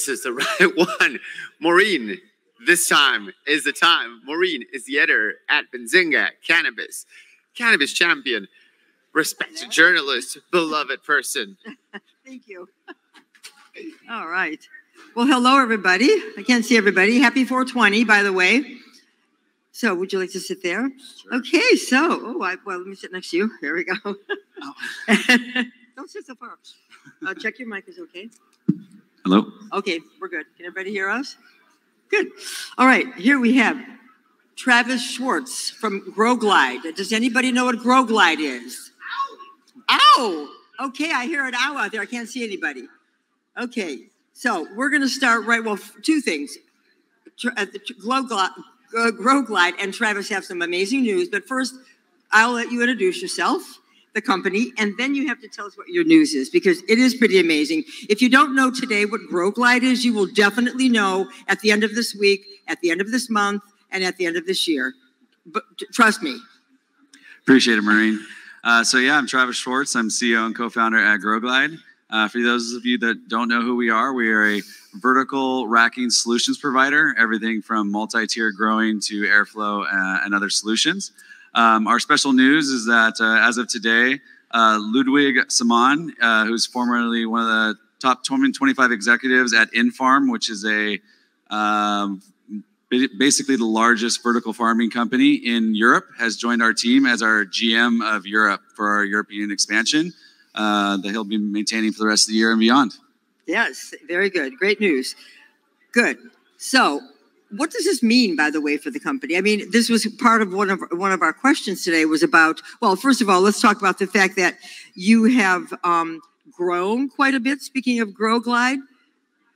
this is the right one. Maureen, this time is the time. Maureen is the editor at Benzinga, Cannabis champion, respected journalist, beloved person. Thank you. All right. Well, hello, everybody. I can't see everybody. Happy 420, by the way. So would you like to sit there? Sure. Okay, so, well, let me sit next to you. Here we go. Oh. Don't sit so far. Check your mic is okay. Hello? Okay, we're good. Can everybody hear us? Good. All right, here we have Travis Schwartz from grosglide. Does anybody know what grosglide is? Ow! Ow! Okay, I hear an ow out there. I can't see anybody. Okay, so we're going to start two things. grosglide and Travis have some amazing news, but first, I'll let you introduce yourself, the company, and then you have to tell us what your news is, because it is pretty amazing. If you don't know today what grosglide is, you will definitely know at the end of this week, at the end of this month, and at the end of this year. But trust me. Appreciate it, Maureen. So yeah, I'm Travis Schwartz. I'm CEO and co-founder at grosglide. For those of you that don't know who we are a vertical racking solutions provider, everything from multi-tier growing to airflow and other solutions. Our special news is that as of today, Ludwig Simon, who's formerly one of the top 25 executives at Infarm, which is basically the largest vertical farming company in Europe, has joined our team as our GM of Europe for our European expansion that he'll be maintaining for the rest of the year and beyond. Yes, very good. Great news. Good. So, what does this mean, by the way, for the company? I mean, this was part of one of our questions today was about, well, first of all, let's talk about the fact that you have grown quite a bit, speaking of grosglide.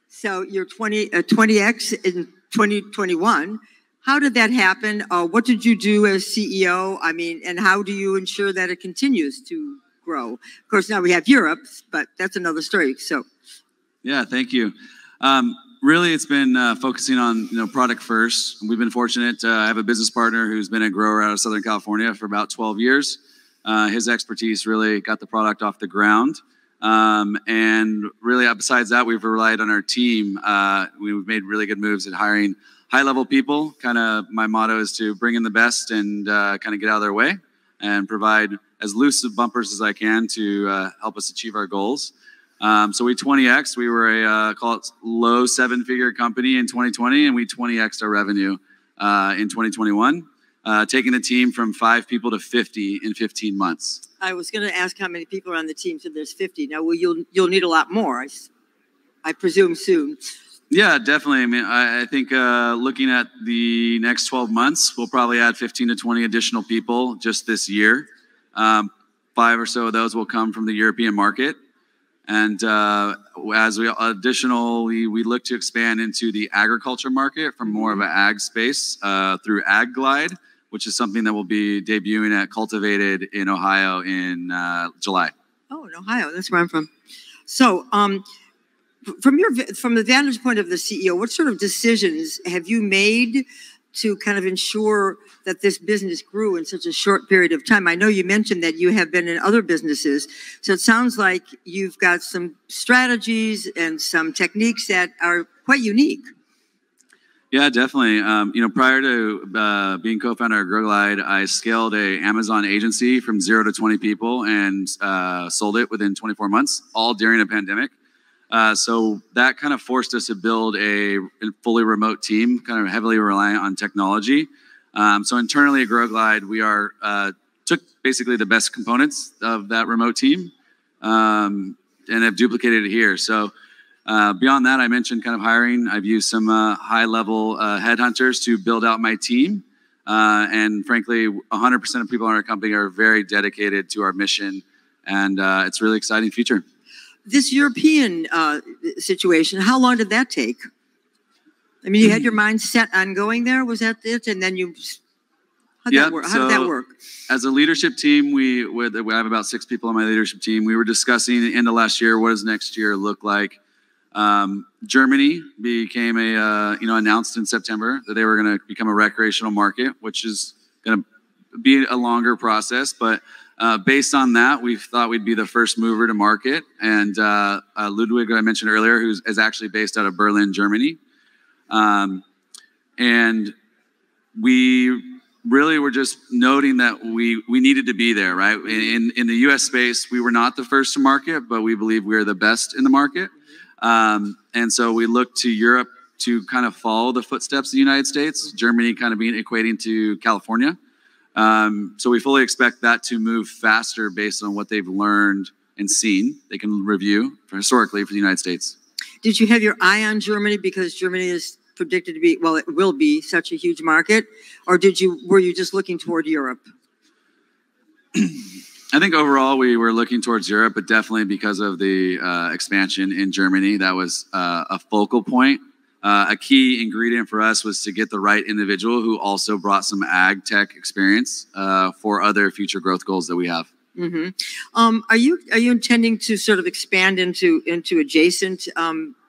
So you're 20x in 2021. How did that happen? What did you do as CEO? I mean, and how do you ensure that it continues to grow? Of course, now we have Europe, but that's another story. So, yeah, thank you. Really, it's been focusing on product first. We've been fortunate to have a business partner who's been a grower out of Southern California for about 12 years. His expertise really got the product off the ground. And really, besides that, we've relied on our team. We've made really good moves at hiring high-level people. Kind of my motto is to bring in the best and kind of get out of their way and provide as loose of bumpers as I can to help us achieve our goals. So we 20x. We were a call it low seven-figure company in 2020, and we 20x'd our revenue in 2021, taking the team from 5 people to 50 in 15 months. I was going to ask how many people are on the team, so there's 50. Now, well, you'll need a lot more, I presume, soon. Yeah, definitely. I mean, I think looking at the next 12 months, we'll probably add 15 to 20 additional people just this year. 5 or so of those will come from the European market. And as we additionally, we look to expand into the agriculture market from more of an ag space through AgGlide, which is something that will be debuting at Cultivated in Ohio in July. Oh, in Ohio, that's where I'm from. So, from the vantage point of the CEO, what sort of decisions have you made to kind of ensure that this business grew in such a short period of time? I know you mentioned that you have been in other businesses, so it sounds like you've got some strategies and some techniques that are quite unique. Yeah, definitely. Prior to being co-founder of grosglide, I scaled an Amazon agency from 0 to 20 people and sold it within 24 months, all during a pandemic. So that kind of forced us to build a fully remote team, kind of heavily reliant on technology. So internally at grosglide, we took basically the best components of that remote team and have duplicated it here. So beyond that, I mentioned kind of hiring. I've used some high-level headhunters to build out my team. And frankly, 100% of people in our company are very dedicated to our mission. And it's a really exciting future. This European situation, how long did that take? I mean, you had your mind set on going there. Was that it? And then how did that work? As a leadership team, we have about 6 people on my leadership team. We were discussing at the end of last year, what does next year look like? Germany became announced in September that they were going to become a recreational market, which is going to be a longer process, but based on that, we thought we'd be the first mover to market. And Ludwig, who I mentioned earlier, who is actually based out of Berlin, Germany. And we really were just noting that we needed to be there, right? In the U.S. space, we were not the first to market, but we believe we are the best in the market. And so we looked to Europe to kind of follow the footsteps of the United States, Germany kind of equating to California. So we fully expect that to move faster based on what they've learned and seen. They can review historically for the United States. Did you have your eye on Germany because Germany is predicted to be, well, it will be such a huge market, or were you just looking toward Europe? I think overall we were looking towards Europe, but definitely because of the expansion in Germany, that was a focal point. A key ingredient for us was to get the right individual who also brought some ag tech experience for other future growth goals that we have. Mm-hmm. Are you intending to sort of expand into adjacent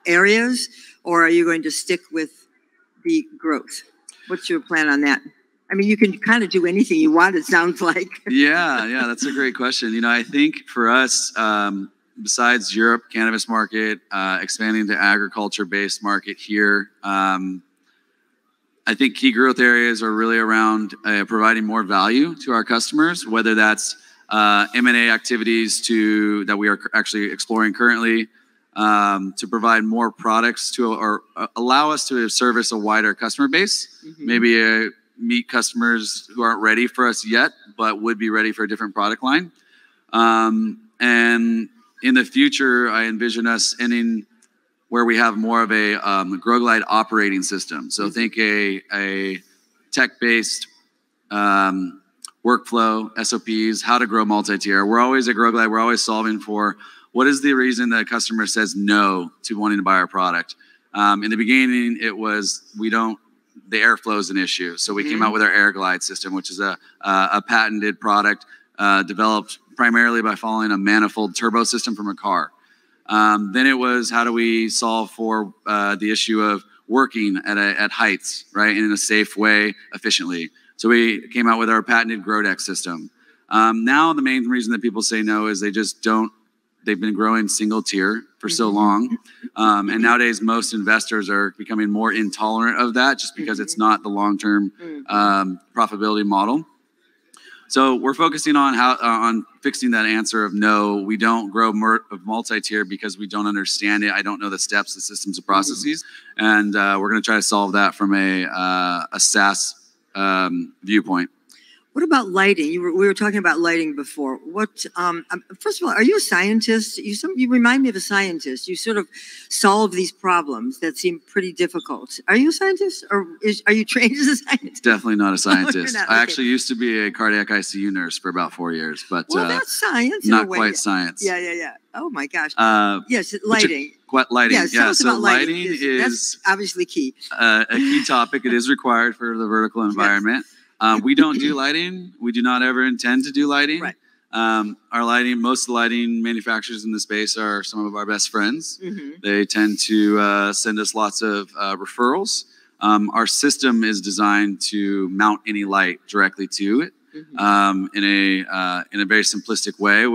areas, or are you going to stick with the growth? What's your plan on that? I mean, you can kind of do anything you want, it sounds like. Yeah, that's a great question. You know, I think for us, besides Europe, cannabis market, expanding to agriculture-based market here, I think key growth areas are really around providing more value to our customers, whether that's M&A activities that we are actually exploring currently, to provide more products or allow us to service a wider customer base, maybe meet customers who aren't ready for us yet, but would be ready for a different product line. And in the future, I envision us ending where we have more of a grosglide operating system. So think a tech-based workflow, SOPs, how to grow multi-tier. We're always at grosglide, we're always solving for what is the reason that a customer says no to wanting to buy our product. In the beginning, it was the airflow is an issue. So we came out with our air glide system, which is a patented product developed primarily by following a manifold turbo system from a car. Then it was, how do we solve for the issue of working at heights, right, in a safe way, efficiently. So we came out with our patented grow deck system. Now the main reason that people say no is they've been growing single tier for so long. And nowadays most investors are becoming more intolerant of that just because it's not the long-term profitability model. So we're focusing on fixing that answer of no, we don't grow multi-tier because we don't understand it. I don't know the steps, the systems, the processes. And we're going to try to solve that from a SaaS viewpoint. What about lighting? We were talking about lighting before. First of all, are you a scientist? You remind me of a scientist. You sort of solve these problems that seem pretty difficult. Are you a scientist, or are you trained as a scientist? Definitely not a scientist. Not, I actually used to be a cardiac ICU nurse for about 4 years, but that's science. Not quite science. Yeah. Oh my gosh. Yes, lighting. Lighting. Yes, tell us about lighting. That's obviously key. A key topic. It is required for the vertical environment. Yes. We don't do lighting. We do not ever intend to do lighting. Right. Most of the lighting manufacturers in the space are some of our best friends. They tend to send us lots of referrals. Our system is designed to mount any light directly to it in a very simplistic way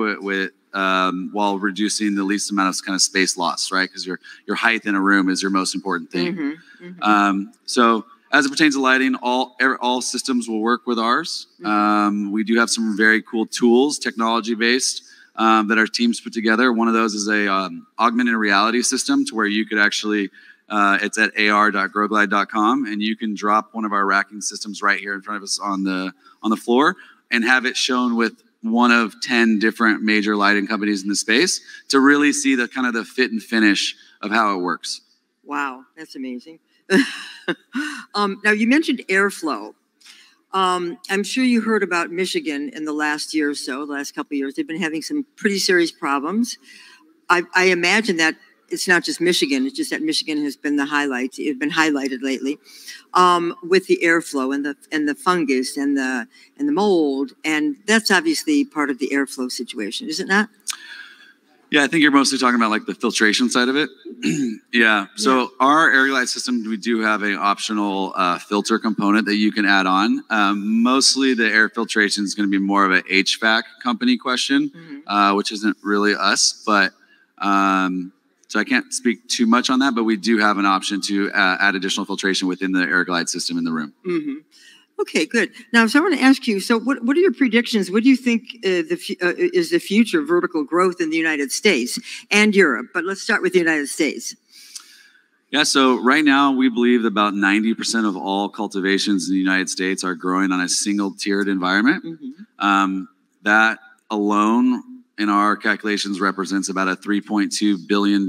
while reducing the least amount of kind of space loss, right? Because your height in a room is your most important thing. So as it pertains to lighting, all systems will work with ours. We do have some very cool tools, technology-based, that our teams put together. One of those is a augmented reality system to where you could actually, it's at ar.grosglide.com, and you can drop one of our racking systems right here in front of us on the floor and have it shown with one of 10 different major lighting companies in the space to really see the kind of the fit and finish of how it works. Wow, that's amazing. Now, you mentioned airflow. I'm sure you heard about Michigan in the last year or so, the last couple of years. They've been having some pretty serious problems. I imagine that it's not just Michigan, it's just that Michigan has been the highlight. It's been highlighted lately with the airflow and the fungus and the mold. And that's obviously part of the airflow situation, is it not? Yeah, I think you're mostly talking about like the filtration side of it. Yeah. So our air glide system, we do have an optional filter component that you can add on. Mostly the air filtration is going to be more of an HVAC company question, which isn't really us. But so I can't speak too much on that, but we do have an option to add additional filtration within the air glide system in the room. Okay, good. Now, so I want to ask you, so what are your predictions? What do you think is the future of vertical growth in the United States and Europe? But let's start with the United States. Yeah, so right now we believe that about 90% of all cultivations in the United States are growing on a single tiered environment. That alone in our calculations represents about a $3.2 billion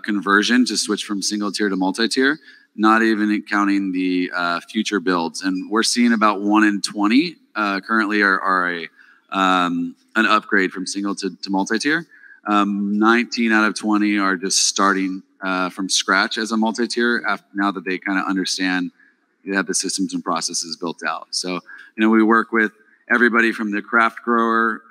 conversion to switch from single tier to multi-tier, not even counting the future builds. And we're seeing about 1 in 20 currently are an upgrade from single to multi-tier. 19 out of 20 are just starting from scratch as a multi-tier now that they kind of understand they have the systems and processes built out. So, we work with everybody from the craft grower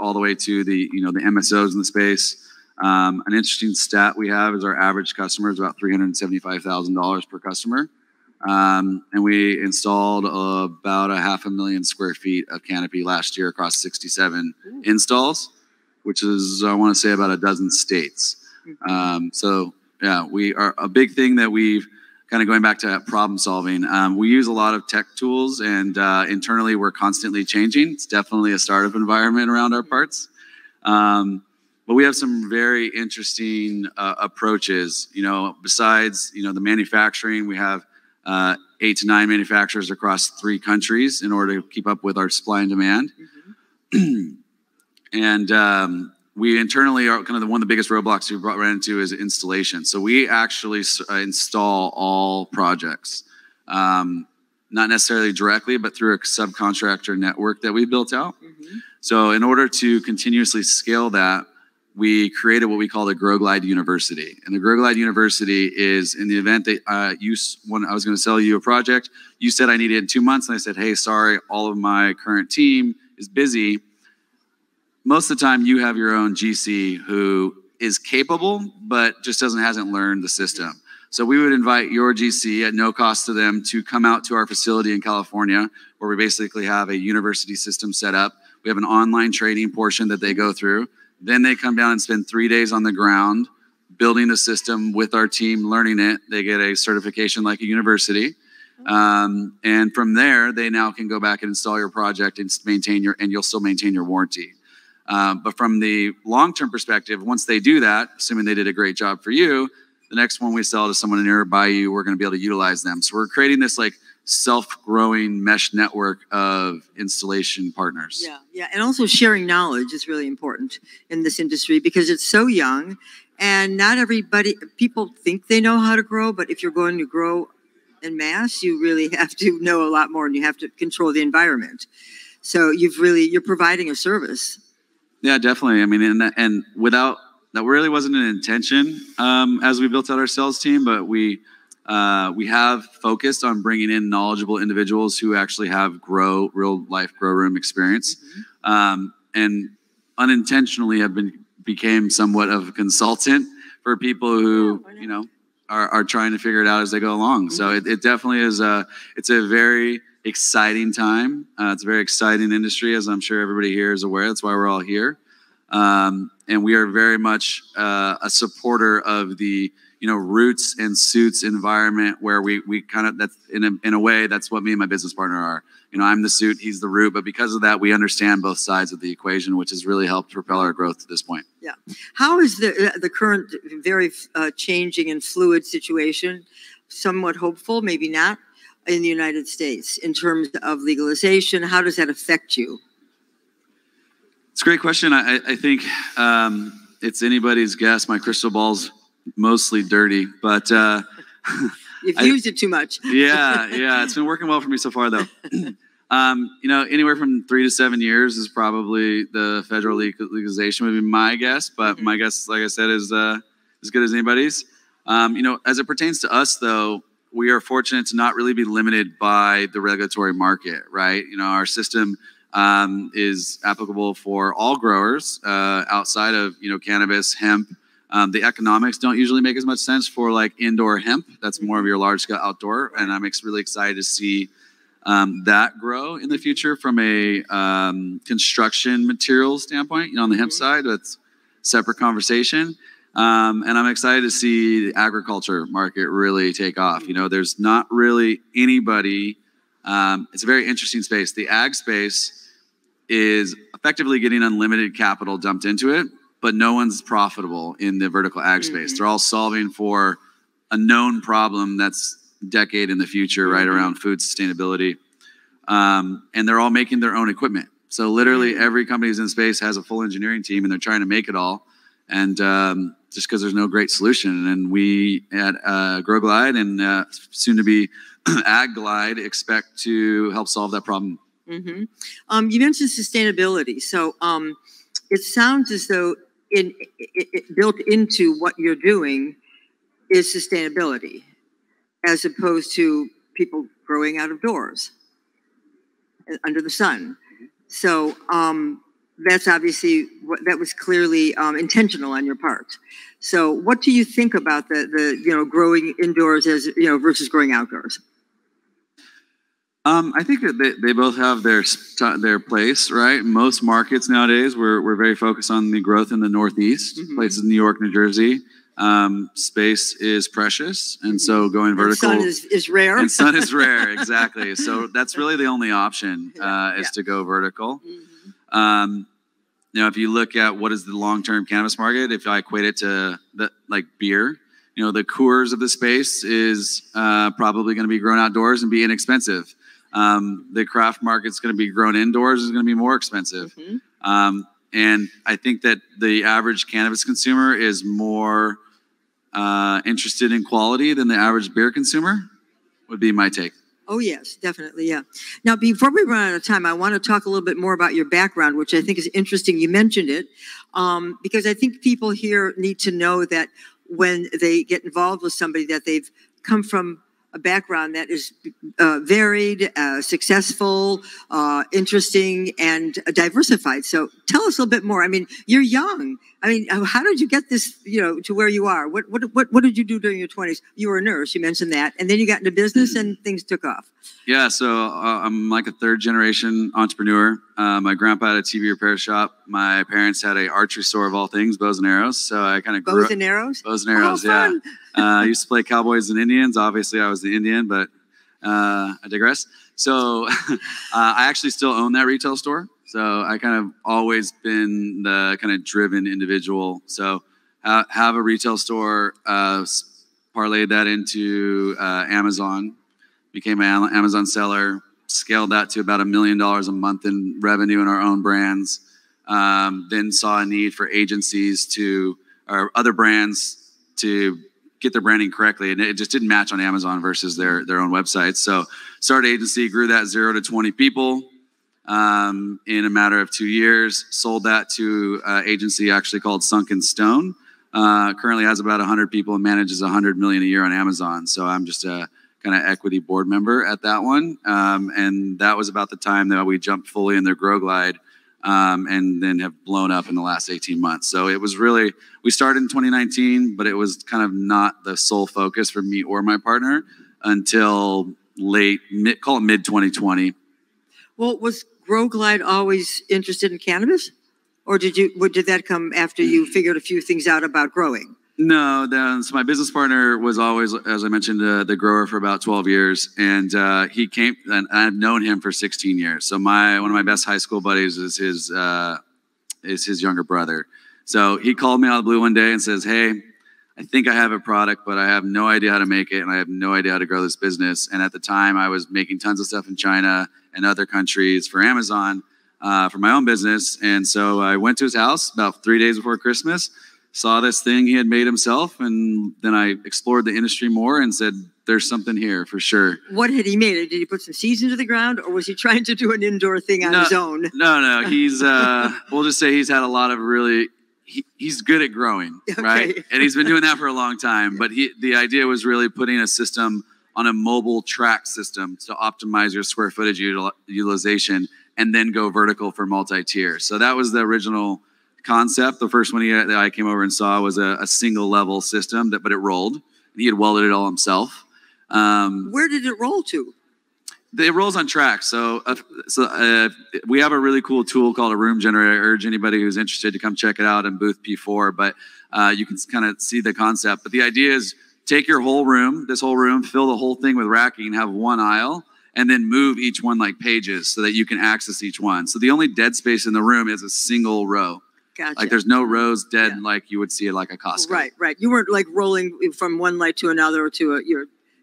all the way to the MSOs in the space. An interesting stat we have is our average customer is about $375,000 per customer. And we installed about 500,000 square feet of canopy last year across 67 installs, which is, I want to say, about a dozen states. So yeah, we are a big thing that we've kind of going back to problem solving. We use a lot of tech tools, and internally we're constantly changing. It's definitely a startup environment around our parts. But we have some very interesting approaches. Besides the manufacturing, we have 8 to 9 manufacturers across 3 countries in order to keep up with our supply and demand. And we internally are kind of one of the biggest roadblocks we ran into is installation. So we actually install all projects, not necessarily directly, but through a subcontractor network that we built out. So in order to continuously scale that, we created what we call the grosglide University. And the grosglide University is in the event that when I was going to sell you a project, you said I need it in 2 months. And I said, hey, sorry, all of my current team is busy. Most of the time you have your own GC who is capable, but just hasn't learned the system. So we would invite your GC at no cost to them to come out to our facility in California, where we basically have a university system set up. We have an online training portion that they go through. Then they come down and spend 3 days on the ground building the system with our team, learning it. They get a certification like a university. And from there, they now can go back and install your project and you'll still maintain your warranty. But from the long-term perspective, once they do that, assuming they did a great job for you, the next one we sell to someone nearby you, we're going to be able to utilize them. So we're creating this like self-growing mesh network of installation partners. Yeah, and also sharing knowledge is really important in this industry because it's so young, and not people think they know how to grow, but if you're going to grow in mass, you really have to know a lot more, and you have to control the environment. So you're providing a service. Yeah, definitely. I mean, and without that really wasn't an intention as we built out our sales team, but we have focused on bringing in knowledgeable individuals who actually have real life grow room experience, and unintentionally became somewhat of a consultant for people who are trying to figure it out as they go along. So it definitely is it's a very exciting time. It's a very exciting industry, as I'm sure everybody here is aware. That's why we're all here, and we are very much a supporter of the roots and suits environment where we kind of, that's in a way, that's what me and my business partner are. I'm the suit, he's the root, but because of that, we understand both sides of the equation, which has really helped propel our growth to this point. Yeah. How is the current very changing and fluid situation, somewhat hopeful, maybe not, in the United States in terms of legalization? How does that affect you? It's a great question. I think it's anybody's guess. My crystal ball's mostly dirty, but you've used it too much. yeah, it's been working well for me so far, though. Anywhere from 3 to 7 years is probably the federal legalization would be my guess, but my guess, like I said, is as good as anybody's. As it pertains to us, though, we are fortunate to not really be limited by the regulatory market, right? Our system is applicable for all growers outside of cannabis, hemp. The economics don't usually make as much sense for like indoor hemp. That's more of your large scale outdoor, and I'm really excited to see that grow in the future from a construction materials standpoint. On the hemp side, that's a separate conversation. And I'm excited to see the agriculture market really take off. There's not really anybody. It's a very interesting space. The ag space is effectively getting unlimited capital dumped into it, but no one's profitable in the vertical ag space. They're all solving for a known problem that's a decade in the future, right, around food sustainability. And they're all making their own equipment. So literally every company who's in space has a full engineering team, and they're trying to make it all. And just because there's no great solution. And we at grosglide and soon to be agglide expect to help solve that problem. You mentioned sustainability. So it sounds as though built into what you're doing is sustainability, as opposed to people growing out of doors under the sun. So that's obviously that was clearly intentional on your part. So what do you think about the growing indoors as versus growing outdoors? I think that they both have their place, right? Most markets nowadays, we're very focused on the growth in the Northeast, places in New York, New Jersey. Space is precious, and so going vertical. And sun is rare. And sun is rare, exactly. So that's really the only option is to go vertical. If you look at what is the long-term cannabis market, if I equate it to like beer, the Coors of the space is probably going to be grown outdoors and be inexpensive. The craft market's going to be grown indoors is going to be more expensive. And I think that the average cannabis consumer is more interested in quality than the average beer consumer, would be my take. Oh, yes, definitely. Yeah. Now, before we run out of time, I want to talk a little bit more about your background, which I think is interesting. You mentioned it because I think people here need to know that when they get involved with somebody, that they've come from a background that is varied, successful, interesting, and diversified. So tell us a little bit more. I mean, you're young. I mean, how did you get this, to where you are? What did you do during your 20s? You were a nurse, you mentioned that, and then you got into business and things took off. Yeah, so I'm like a third generation entrepreneur. My grandpa had a TV repair shop. My parents had a archery store of all things, bows and arrows. So I kind of grew up. Bows and arrows? Bows and arrows, yeah. I used to play cowboys and Indians. Obviously, I was the Indian, but I digress. So I actually still own that retail store. So I kind of always been the kind of driven individual. So have a retail store, parlayed that into Amazon, became an Amazon seller, scaled that to about $1 million a month in revenue in our own brands. Then saw a need for agencies or other brands to get their branding correctly. And it just didn't match on Amazon versus their own websites. So started agency, grew that 0 to 20 people in a matter of 2 years, sold that to an agency actually called Sunken Stone. Currently has about 100 people and manages $100 million a year on Amazon. So I'm just a kind of equity board member at that one. And that was about the time that we jumped fully in their grosglide and then have blown up in the last 18 months. So it was really, we started in 2019, but it was kind of not the sole focus for me or my partner until mid 2020. Well, was grosglide always interested in cannabis? Or did that come after you figured a few things out about growing? No, so my business partner was always, as I mentioned, the grower for about 12 years. And he came, and I've known him for 16 years. So one of my best high school buddies is his younger brother. So he called me out of the blue one day and says, "Hey, I think I have a product, but I have no idea how to make it, and I have no idea how to grow this business." And at the time, I was making tons of stuff in China and other countries for Amazon for my own business. And so I went to his house about 3 days before Christmas, saw this thing he had made himself, and then I explored the industry more and said, there's something here for sure. What had he made? Did he put some seeds into the ground, or was he trying to do an indoor thing on his own? No. He's, we'll just say he's had a lot of really, he's good at growing, right? And he's been doing that for a long time. But the idea was really putting a system on a mobile track system to optimize your square footage utilization and then go vertical for multi-tier. So that was the original concept. The first one that I came over and saw was a single level system, but it rolled. And he had welded it all himself. Where did it roll to? It rolls on tracks. So we have a really cool tool called a room generator. I urge anybody who's interested to come check it out in booth P4. But you can kind of see the concept. But the idea is take your whole room, this whole room, fill the whole thing with racking, have one aisle, and then move each one like pages so that you can access each one. So the only dead space in the room is a single row. Gotcha. Like there's no rows dead like you would see at like a Costco. Right, right. You weren't like rolling from one light to another or to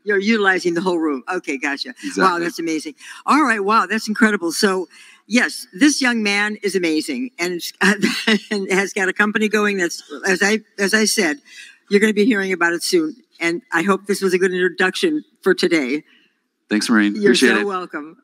you're utilizing the whole room. Okay, gotcha. Exactly. Wow, that's amazing. All right, wow, that's incredible. So, yes, this young man is amazing and has got a company going that's, as I said, you're going to be hearing about it soon. And I hope this was a good introduction for today. Thanks, Maureen. You're Appreciate so it. welcome.